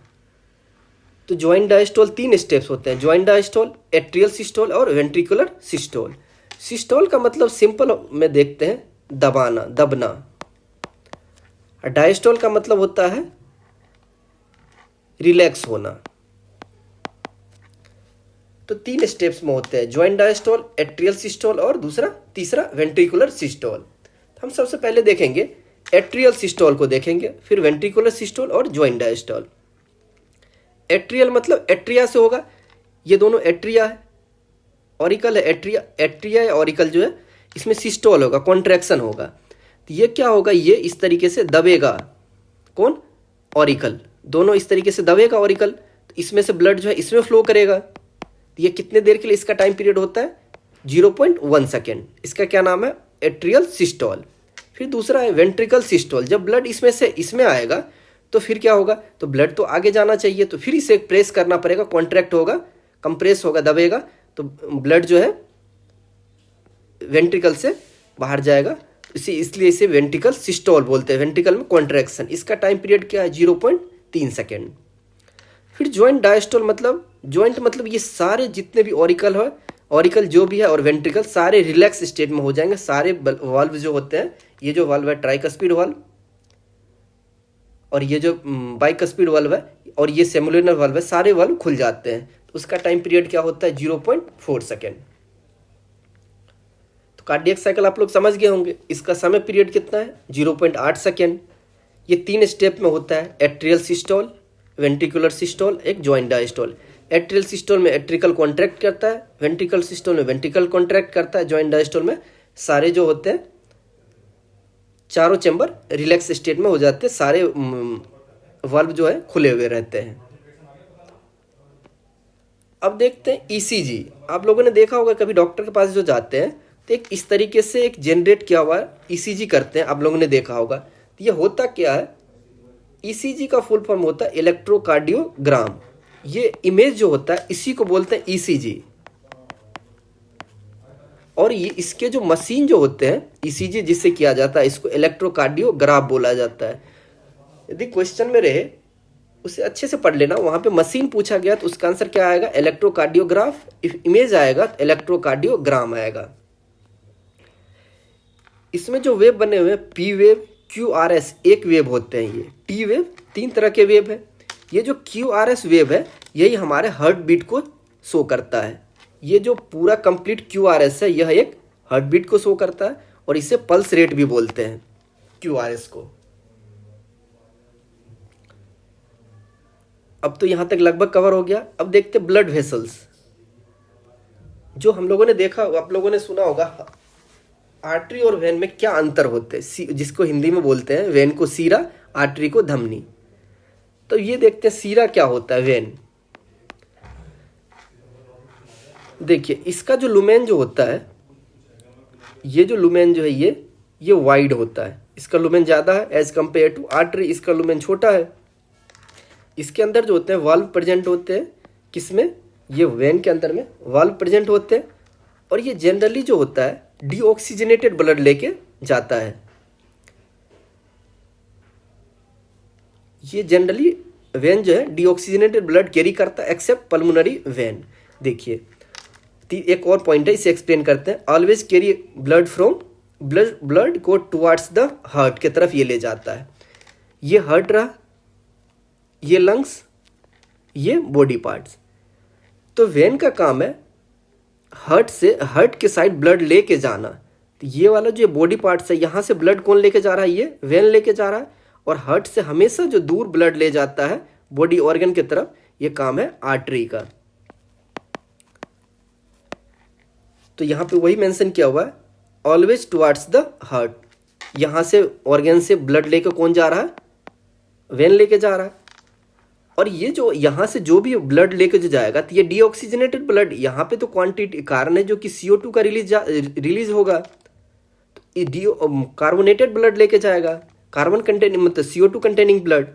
तो ज्वाइंट डायस्टोल 3 स्टेप्स होते हैं। ज्वाइंट डायस्टोल, एट्रियल सिस्टोल और वेंट्रिकुलर सिस्टोल। सिस्टोल का मतलब सिंपल में देखते हैं दबाना, दबना। डायस्टोल का मतलब होता है रिलैक्स होना। तो 3 स्टेप्स में होते हैं, ज्वाइंट डायस्टोल, एट्रियल सिस्टोल और तीसरा वेंट्रिकुलर सिस्टोल। हम सबसे पहले देखेंगे एट्रियल सिस्टोल को देखेंगे, फिर वेंट्रिकुलर सिस्टोल और ज्वाइंट डायस्टोल। एट्रियल मतलब एट्रिया से होगा, ये दोनों एट्रिया है, ऑरिकल है एट्रिया। एट्रिया या ऑरिकल जो है इसमें सिस्टोल होगा, कॉन्ट्रैक्शन होगा। तो ये क्या होगा? ये इस तरीके से दबेगा, कौन? ऑरिकल। दोनों इस तरीके से दबेगा ऑरिकल, तो इसमें से ब्लड जो है इसमें फ्लो करेगा। तो ये कितने देर के लिए इसका टाइम पीरियड होता है? 0.1 सेकेंड। इसका क्या नाम है? Atrial systole. फिर दूसरा है वेंट्रिकल सिस्टोल। जब ब्लड इसमें से इसमें आएगा तो फिर क्या होगा? तो ब्लड तो आगे जाना चाहिए, तो फिर इसे प्रेस करना पड़ेगा, कॉन्ट्रैक्ट होगा, कंप्रेस होगा, दबेगा, तो ब्लड जो है वेंट्रिकल से बाहर जाएगा। इसलिए इसे वेंट्रिकल सिस्टोल बोलते हैं। वेंट्रिकल में कॉन्ट्रैक्शन, इसका टाइम पीरियड क्या है? 0.3 सेकेंड। फिर ज्वाइंट डायस्टोल मतलब, ज्वाइंट मतलब ये सारे जितने भी ऑरिकल है, ऑरिकल जो भी है और वेंट्रिकल सारे रिलैक्स स्टेट में हो जाएंगे। सारे वाल्व जो होते हैं, ये जो वाल्व है ट्राइकस्पिड वाल्व, और ये जो बाइकस्पिड वाल्व है, और ये सेमुलर वाल्व है, सारे वाल्व खुल जाते हैं। तो उसका टाइम पीरियड क्या होता है? 0.4 सेकेंड। तो कार्डियक साइकिल आप लोग समझ गए होंगे। इसका समय पीरियड कितना है? 0.8 सेकेंड। ये 3 स्टेप में होता है, एट्रियल सिस्टोल, वेंट्रिकुलर सिस्टोल, एक ज्वाइंट डायस्टोल। एट्रियल सिस्टोल में एट्रिकल कॉन्ट्रैक्ट करता है, वेंट्रिकल सिस्टोल में वेंट्रिकल कॉन्ट्रैक्ट करता है, ज्वाइंट डायस्टोल में सारे जो होते हैं चारों चैम्बर रिलैक्स स्टेट में हो जाते हैं, सारे वाल्व जो है खुले हुए रहते हैं। अब देखते हैं ईसीजी। आप लोगों ने देखा होगा कभी डॉक्टर के पास जो जाते हैं तो एक इस तरीके से एक जनरेट किया हुआ ईसीजी करते हैं, आप लोगों ने देखा होगा। तो ये होता क्या है? ईसीजी का फुल फॉर्म होता है इलेक्ट्रोकार्डियोग्राम। ये इमेज जो होता है इसी को बोलते हैं ईसीजी। और ये इसके जो मशीन जो होते हैं ईसीजी जिससे किया जाता है, इसको इलेक्ट्रोकार्डियोग्राफ बोला जाता है। यदि क्वेश्चन में रहे उसे अच्छे से पढ़ लेना, वहां पे मशीन पूछा गया तो उसका आंसर क्या आएगा? इलेक्ट्रोकार्डियोग्राफ। इमेज आएगा तो इलेक्ट्रोकार्डियोग्राम आएगा। इसमें जो वेव बने हुए हैं, पी वेव, QRS एक वेव होते हैं। ये T वेव 3 तरह के वेव है। ये जो QRS वेव है यही हमारे हार्ट बीट को शो करता है। ये जो पूरा कंप्लीट QRS है यह एक हार्ट बीट को शो करता है और इसे पल्स रेट भी बोलते हैं QRS को। अब तो यहाँ तक लगभग कवर हो गया। अब देखते हैं ब्लड वेसल्स। जो हम लोगों ने देखा, आप लोगों ने सुना होगा आर्टरी और वेन में क्या अंतर होते हैं, जिसको हिंदी में बोलते हैं वेन को सीरा, आर्टरी को धमनी। तो ये देखते हैं सीरा क्या होता है, वेन। देखिए इसका जो लुमेन जो होता है, ये जो लुमेन जो है ये वाइड होता है। इसका लुमेन ज़्यादा है एज कम्पेयर टू आर्टरी, इसका लुमेन छोटा है। इसके अंदर जो होते हैं वाल्व प्रेजेंट होते हैं। किसमें? ये वेन के अंदर में वाल्व प्रेजेंट होते हैं। और ये जनरली जो होता है डीऑक्सीजनेटेड ब्लड लेके जाता है। ये जनरली वेन जो है डीऑक्सीजनेटेड ब्लड कैरी करता है एक्सेप्ट पल्मोनरी वेन। देखिए एक और पॉइंट है, इसे एक्सप्लेन करते हैं। Always carry blood from blood को टुवार्ड्स द हार्ट के तरफ ये ले जाता है। ये हार्ट रहा, ये लंग्स, ये बॉडी पार्ट्स। तो वेन का काम है हार्ट के साइड ब्लड लेके जाना। तो ये वाला जो बॉडी पार्ट्स है यहाँ से ब्लड कौन लेके जा रहा है? ये वेन लेके जा रहा है। और हार्ट से हमेशा जो दूर ब्लड ले जाता है बॉडी ऑर्गन की तरफ, ये काम है आर्टरी का। तो यहाँ पे वही मेंशन किया हुआ है, ऑलवेज टुवार्ड्स द हार्ट। यहाँ से ऑर्गन से ब्लड लेके कौन जा रहा है? वेन लेके जा रहा है। और ये जो यहाँ से जो भी ब्लड लेके जो जाएगा, तो ये डीऑक्सीजनेटेड ब्लड, यहाँ पे तो क्वांटिटी कारण है जो कि CO2 का रिलीज होगा। तो कार्बोनेटेड ब्लड लेके जाएगा, कार्बन कंटेनिंग मतलब CO2 कंटेनिंग ब्लड।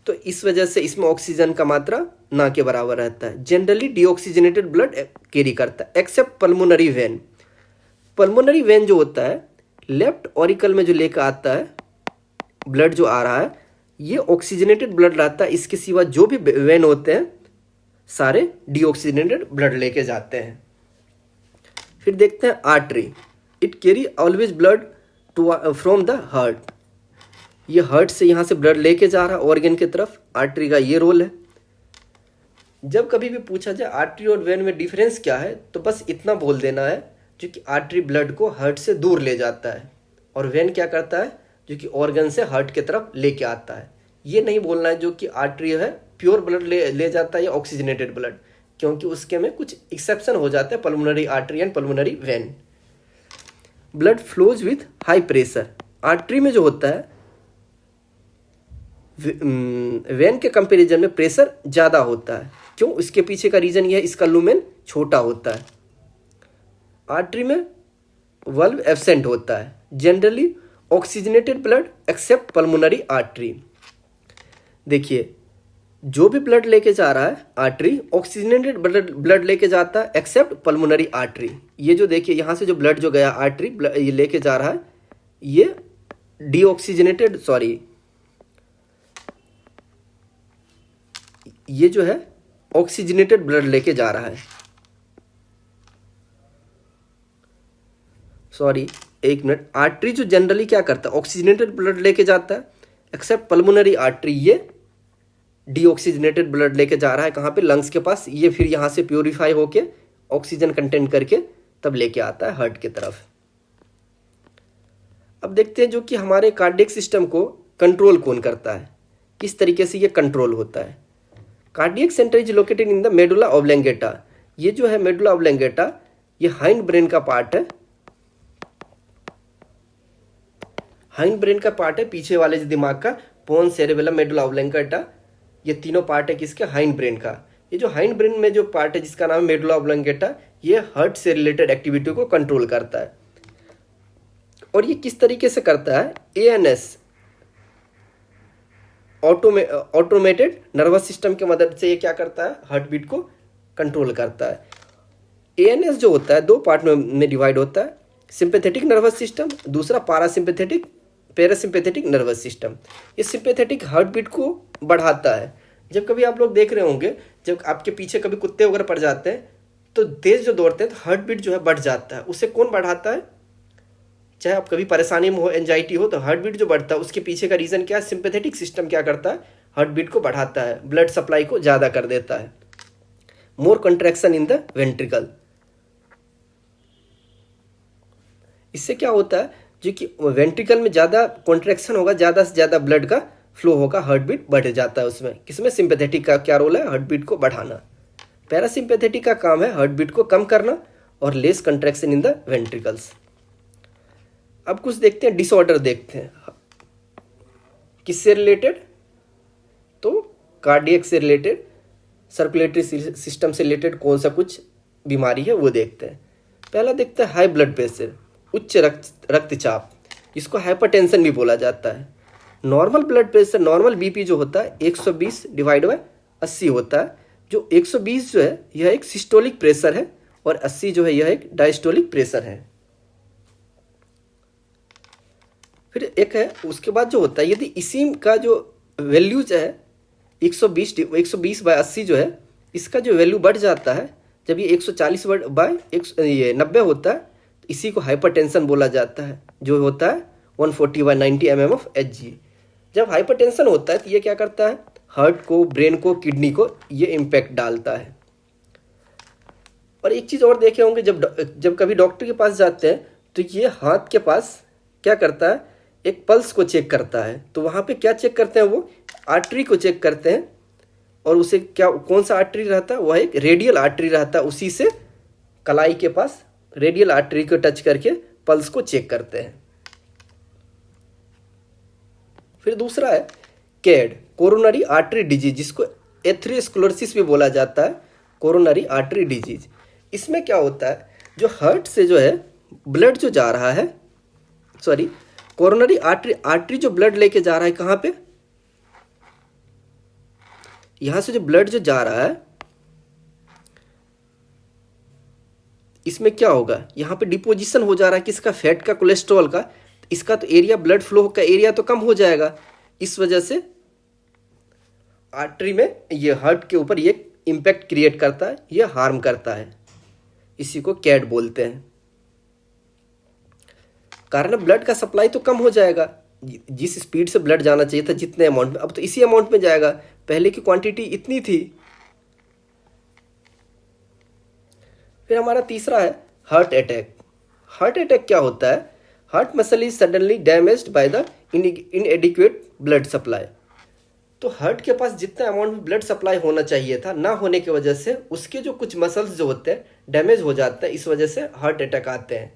तो इस वजह से इसमें ऑक्सीजन का मात्रा ना के बराबर रहता है। जनरली डीऑक्सीजनेटेड ब्लड कैरी करता है accept pulmonary vein. Pulmonary vein जो होता है लेफ्ट ऑरिकल में जो लेकर आता है ब्लड जो आ रहा है, ये ऑक्सीजनेटेड ब्लड रहता है। इसके सिवा जो भी वेन होते हैं सारे डीऑक्सीजनेटेड ब्लड लेके जाते हैं। फिर देखते हैं artery. It carry always blood from the heart. ये हार्ट से यहाँ से ब्लड लेके जा रहा है ऑर्गन की तरफ। आर्टरी का ये रोल है। जब कभी भी पूछा जाए आर्टरी और वेन में डिफरेंस क्या है, तो बस इतना बोल देना है, जो कि आर्टरी ब्लड को हार्ट से दूर ले जाता है और वेन क्या करता है, जो कि ऑर्गन से हार्ट की तरफ लेके आता है। ये नहीं बोलना है जो कि आर्टरी है प्योर ब्लड ले जाता है या ऑक्सीजनेटेड ब्लड, क्योंकि उसके में कुछ एक्सेप्शन हो जाते हैं, pulmonary artery and pulmonary vein. Blood flows with high pressure. Artery में जो होता है वेन के कंपैरिजन में प्रेशर ज़्यादा होता है। क्यों? इसके पीछे का रीज़न ये है, इसका लुमेन छोटा होता है। आर्टरी में वाल्व एब्सेंट होता है। Generally oxygenated blood accept pulmonary artery. देखिए जो भी ब्लड लेके जा रहा है आर्टरी, ऑक्सीजनेटेड ब्लड लेके जाता है एक्सेप्ट पल्मोनरी आर्टरी। ये जो देखिए यहाँ से जो ब्लड जो गया आर्टरी ये लेके जा रहा है, ये डीऑक्सीजनेटेड ये जो है ऑक्सीजनेटेड ब्लड लेके जा रहा है। एक मिनट। आर्टरी जो जनरली क्या करता है, ऑक्सीजनेटेड ब्लड लेके जाता है एक्सेप्ट पल्मोनरी आर्टरी, ये डीऑक्सीजनेटेड ब्लड लेके जा रहा है। कहाँ पे? लंग्स के पास। ये फिर यहाँ से प्योरीफाई होके ऑक्सीजन कंटेंट करके तब लेके आता है हार्ट की तरफ। अब देखते हैं जो कि हमारे कार्डियक सिस्टम को कंट्रोल कौन करता है, किस तरीके से ये कंट्रोल होता है। Cardiac centre is located in the medulla oblongata. ये जो है मेडुला ऑब्लंगेटा, ये हाइंड ब्रेन का पार्ट है। हाइंड ब्रेन का पार्ट है पीछे वाले जो दिमाग का, पोन्स, सेरेबेलम, मेडुला ऑब्लंगेटा, ये तीनों पार्ट है किसके? हाइंड ब्रेन का। ये जो हाइंड ब्रेन में जो पार्ट है जिसका नाम है मेडुला ऑब्लंगेटा, ये हार्ट से रिलेटेड एक्टिविटी को कंट्रोल करता है। और ये किस तरीके से करता है? ANS ऑटोमेटेड नर्वस सिस्टम की मदद से ये क्या करता है? हार्ट बीट को कंट्रोल करता है। ANS जो होता है दो पार्ट में डिवाइड होता है, सिंपैथेटिक नर्वस सिस्टम, दूसरा पैरासिम्पैथेटिक नर्वस सिस्टम। ये सिंपैथेटिक हार्ट बीट को बढ़ाता है। जब कभी आप लोग देख रहे होंगे, जब आपके पीछे कभी कुत्ते वगैरह पड़ जाते हैं तो तेज जो दौड़ते हैं तो हार्ट बीट जो है बढ़ जाता है। उसे कौन बढ़ाता है? चाहे आप कभी परेशानी में हो, एंजाइटी हो, तो हार्ट बीट जो बढ़ता है उसके पीछे का रीज़न क्या है? सिंपैथेटिक सिस्टम क्या करता है? हार्ट बीट को बढ़ाता है, ब्लड सप्लाई को ज़्यादा कर देता है। मोर कंट्रैक्शन इन द वेंट्रिकल। इससे क्या होता है, जो कि वेंट्रिकल में ज़्यादा कॉन्ट्रैक्शन होगा, ज़्यादा से ज़्यादा ब्लड का फ्लो होगा, हार्ट बीट बढ़ जाता है उसमें। किसमें? सिंपैथेटिक का क्या रोल है? हार्ट बीट को बढ़ाना। पैरासिम्पैथेटिक का काम है हार्ट बीट को कम करना और less contraction in the ventricles. अब कुछ देखते हैं, डिसऑर्डर देखते हैं। किससे रिलेटेड? तो कार्डियक से रिलेटेड, सर्कुलेटरी सिस्टम से रिलेटेड कौन सा कुछ बीमारी है वो देखते हैं। पहला देखते हैं हाई ब्लड प्रेशर, उच्च रक्तचाप, इसको हाइपरटेंशन भी बोला जाता है। Normal blood pressure, normal BP जो होता है 120/80 होता है। जो 120 जो है यह एक सिस्टोलिक प्रेशर है और 80 जो है यह एक डायस्टोलिक प्रेशर है। फिर एक है, उसके बाद जो होता है, यदि इसी का जो वैल्यूज है 120/80 जो है, इसका जो वैल्यू बढ़ जाता है, जब ये 140/90 होता है, तो इसी को हाइपरटेंशन बोला जाता है, जो होता है 140/90 mm of Hg। जब हाइपरटेंशन होता है तो ये क्या करता है? हार्ट को, ब्रेन को, किडनी को ये इम्पैक्ट डालता है। और एक चीज़ और देखे होंगे, जब कभी डॉक्टर के पास जाते हैं तो ये हाथ के पास क्या करता है? एक पल्स को चेक करता है। तो वहाँ पे क्या चेक करते हैं? वो आर्टरी को चेक करते हैं। और उसे क्या, कौन सा आर्टरी रहता है? वह एक रेडियल आर्टरी रहता है। उसी से कलाई के पास रेडियल आर्टरी को टच करके पल्स को चेक करते हैं। फिर दूसरा है कैड, कोरोनरी आर्टरी डिजीज, जिसको एथेरोस्क्लेरोसिस भी बोला जाता है, कोरोनरी आर्टरी डिजीज। इसमें क्या होता है, जो हार्ट से जो है ब्लड जो जा रहा है, सॉरी, कोरोनरी आर्टरी जो ब्लड लेके जा रहा है कहाँ पे? यहां से जो ब्लड जो जा रहा है, इसमें क्या होगा? यहाँ पे डिपोजिशन हो जा रहा है किसका? फैट का, कोलेस्ट्रॉल का। इसका तो एरिया, ब्लड फ्लो का एरिया तो कम हो जाएगा। इस वजह से आर्टरी में ये, हार्ट के ऊपर ये इम्पैक्ट क्रिएट करता है, ये हार्म करता है। इसी को कैड बोलते हैं। कारण ब्लड का सप्लाई तो कम हो जाएगा, जिस स्पीड से ब्लड जाना चाहिए था, जितने अमाउंट में, अब तो इसी अमाउंट में जाएगा। पहले की क्वांटिटी इतनी थी। फिर हमारा तीसरा है हार्ट अटैक। हार्ट अटैक क्या होता है? Heart muscle is suddenly damaged by the इनएडिक्वेट blood supply. तो हार्ट के पास जितना अमाउंट में ब्लड सप्लाई होना चाहिए था, ना होने की वजह से उसके जो कुछ मसल्स जो होते हैं डैमेज हो जाते हैं। इस वजह से हार्ट अटैक आते हैं।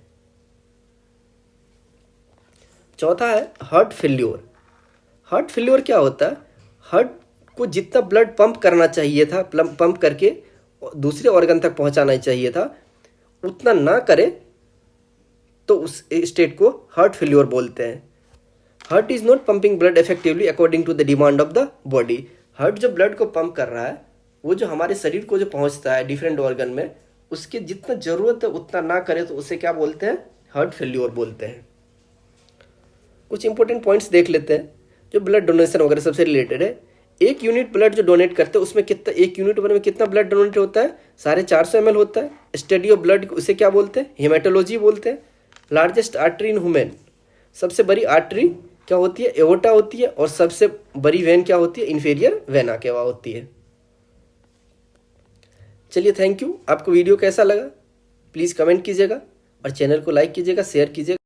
चौथा है हार्ट फेल्योर। हार्ट फेल्योर क्या होता है? हार्ट को जितना ब्लड पंप करना चाहिए था, पंप करके दूसरे ऑर्गन तक पहुंचाना चाहिए था, उतना ना करे तो उस स्टेट को हार्ट फेल्योर बोलते हैं। Heart is not pumping blood effectively according to the demand of the body. Heart जो ब्लड को पंप कर रहा है, वो जो हमारे शरीर को जो पहुंचता है डिफरेंट ऑर्गन में, उसकी जितना जरूरत है उतना ना करे तो उसे क्या बोलते हैं? हार्ट फेल्योर बोलते हैं। कुछ इंपॉर्टेंट पॉइंट्स देख लेते हैं जो ब्लड डोनेशन वगैरह सबसे रिलेटेड है। एक यूनिट ब्लड जो डोनेट करते हैं उसमें कितना, एक यूनिट में कितना ब्लड डोनेट होता है? 450 ml होता है। स्टडी ऑफ ब्लड उसे क्या बोलते हैं? हेमाटोलॉजी बोलते हैं। लार्जेस्ट आर्टरी इन ह्यूमन, सबसे बड़ी आर्टरी क्या होती है? एओर्टा होती है। और सबसे बड़ी वेन क्या होती है? इंफीरियर वेना केवा होती है। चलिए, थैंक यू। आपको वीडियो कैसा लगा प्लीज़ कमेंट कीजिएगा और चैनल को लाइक कीजिएगा, शेयर कीजिएगा।